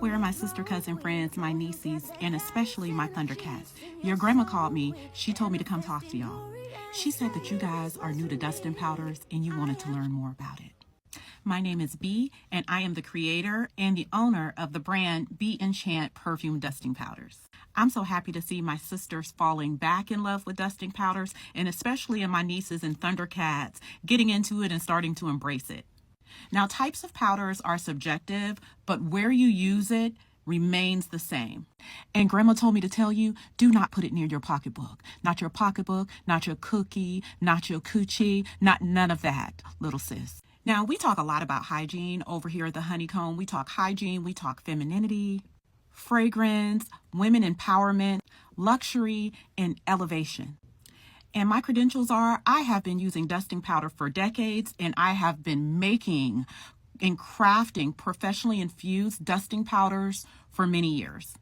Where are my sister, cousin, friends, my nieces, and especially my Thundercats? Your grandma called me. She told me to come talk to y'all. She said that you guys are new to dusting powders and you wanted to learn more about it. My name is B, and I am the creator and the owner of the brand Be Enchant Perfume Dusting Powders. I'm so happy to see my sisters falling back in love with dusting powders, and especially in my nieces and Thundercats getting into it and starting to embrace it. Now, types of powders are subjective, but where you use it remains the same. And grandma told me to tell you, do not put it near your pocketbook. Not your pocketbook, not your cookie, not your coochie, not none of that, little sis. Now, we talk a lot about hygiene over here at the Honeycomb. We talk hygiene, we talk femininity, fragrance, women empowerment, luxury, and elevation. And my credentials are, I have been using dusting powder for decades, and I have been making and crafting professionally infused dusting powders for many years.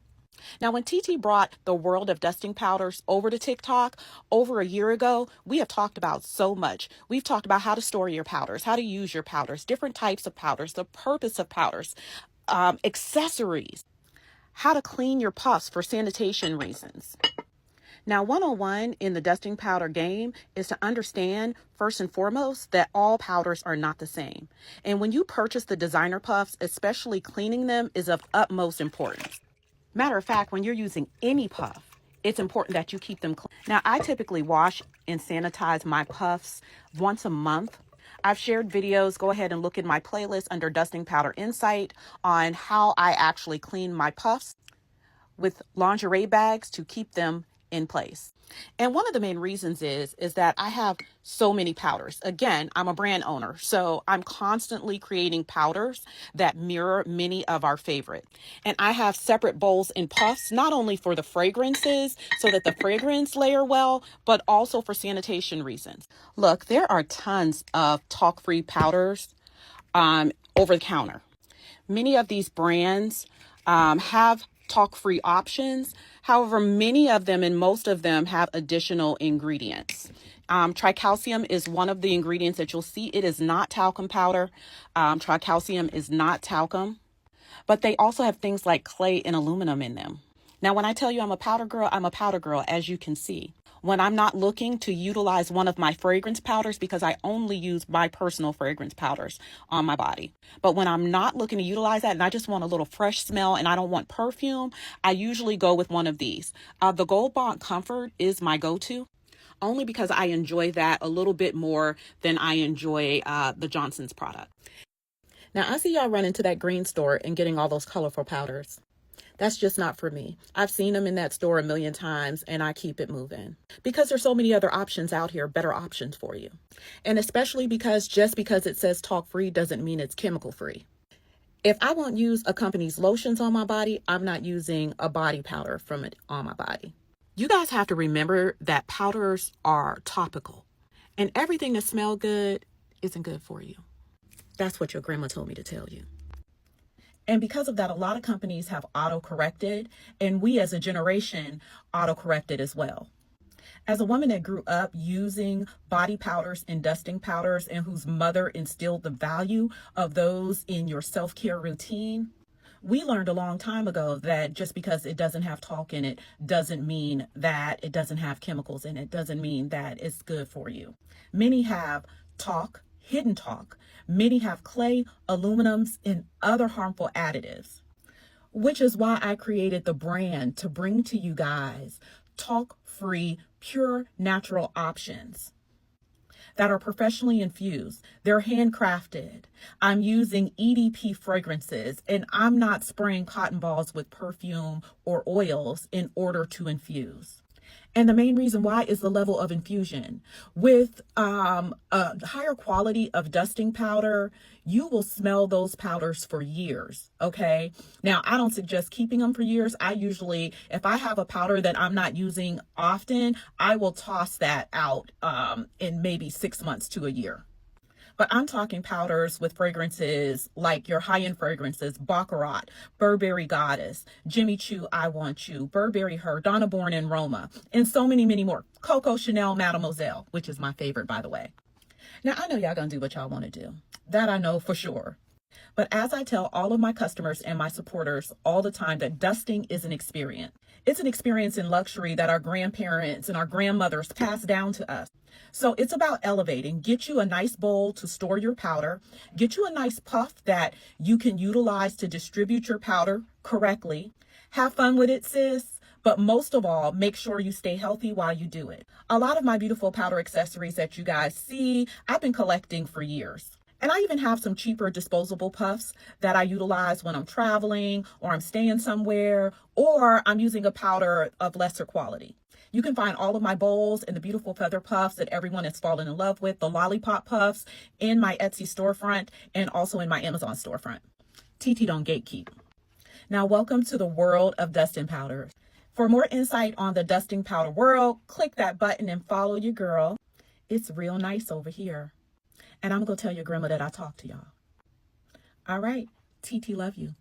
Now, when TT brought the world of dusting powders over to TikTok over a year ago, we have talked about so much. We've talked about how to store your powders, how to use your powders, different types of powders, the purpose of powders, accessories, how to clean your puffs for sanitation reasons. Now, 101 in the dusting powder game is to understand, first and foremost, that all powders are not the same. And when you purchase the designer puffs, especially cleaning them is of utmost importance. Matter of fact, when you're using any puff, it's important that you keep them clean. Now, I typically wash and sanitize my puffs once a month. I've shared videos. Go ahead and look in my playlist under Dusting Powder Insight on how I actually clean my puffs with lingerie bags to keep them in place. And one of the main reasons is that I have so many powders. Again, I'm a brand owner, so I'm constantly creating powders that mirror many of our favorite. And I have separate bowls and puffs, not only for the fragrances, so that the fragrance layer well, but also for sanitation reasons. Look, there are tons of talc-free powders over the counter. Many of these brands have talc-free options. However, many of them and most of them have additional ingredients. Tricalcium is one of the ingredients that you'll see. It is not talcum powder. Tricalcium is not talcum, but they also have things like clay and aluminum in them. Now, when I tell you I'm a powder girl, as you can see. When I'm not looking to utilize one of my fragrance powders, because I only use my personal fragrance powders on my body. But when I'm not looking to utilize that and I just want a little fresh smell and I don't want perfume, I usually go with one of these. The Gold Bond Comfort is my go-to, only because I enjoy that a little bit more than I enjoy the Johnson's product. Now, I see y'all running to that green store and getting all those colorful powders. That's just not for me. I've seen them in that store a million times and I keep it moving because there's so many other options out here, better options for you. And especially because just because it says talc-free doesn't mean it's chemical-free. If I won't use a company's lotions on my body, I'm not using a body powder from it on my body. You guys have to remember that powders are topical and everything that smells good isn't good for you. That's what your grandma told me to tell you. And because of that, a lot of companies have auto-corrected, and we as a generation auto-corrected as well. As a woman that grew up using body powders and dusting powders and whose mother instilled the value of those in your self-care routine, we learned a long time ago that just because it doesn't have talc in it doesn't mean that it doesn't have chemicals in it, doesn't mean that it's good for you. Many have talc, hidden talc. Many have clay, aluminums, and other harmful additives, which is why I created the brand to bring to you guys talc-free, pure, natural options that are professionally infused. They're handcrafted. I'm using EDP fragrances, and I'm not spraying cotton balls with perfume or oils in order to infuse. And the main reason why is the level of infusion. With a higher quality of dusting powder, you will smell those powders for years, okay? Now, I don't suggest keeping them for years. I usually, if I have a powder that I'm not using often, I will toss that out in maybe 6 months to a year. But I'm talking powders with fragrances like your high-end fragrances, Baccarat, Burberry Goddess, Jimmy Choo, I Want You, Burberry Her, Donna Born and Roma, and so many, many more. Coco Chanel, Mademoiselle, which is my favorite, by the way. Now, I know y'all gonna do what y'all want to do. That I know for sure. But as I tell all of my customers and my supporters all the time, that dusting is an experience. It's an experience in luxury that our grandparents and our grandmothers passed down to us. So it's about elevating. Get you a nice bowl to store your powder. Get you a nice puff that you can utilize to distribute your powder correctly. Have fun with it, sis. But most of all, make sure you stay healthy while you do it. A lot of my beautiful powder accessories that you guys see, I've been collecting for years. And I even have some cheaper disposable puffs that I utilize when I'm traveling or I'm staying somewhere or I'm using a powder of lesser quality. You can find all of my bowls and the beautiful feather puffs that everyone has fallen in love with, the lollipop puffs, in my Etsy storefront and also in my Amazon storefront. TT don't gatekeep. Now, welcome to the world of dusting powders. For more insight on the dusting powder world, click that button and follow your girl. It's real nice over here. And I'm going to tell your grandma that I talked to y'all. All right. TT love you.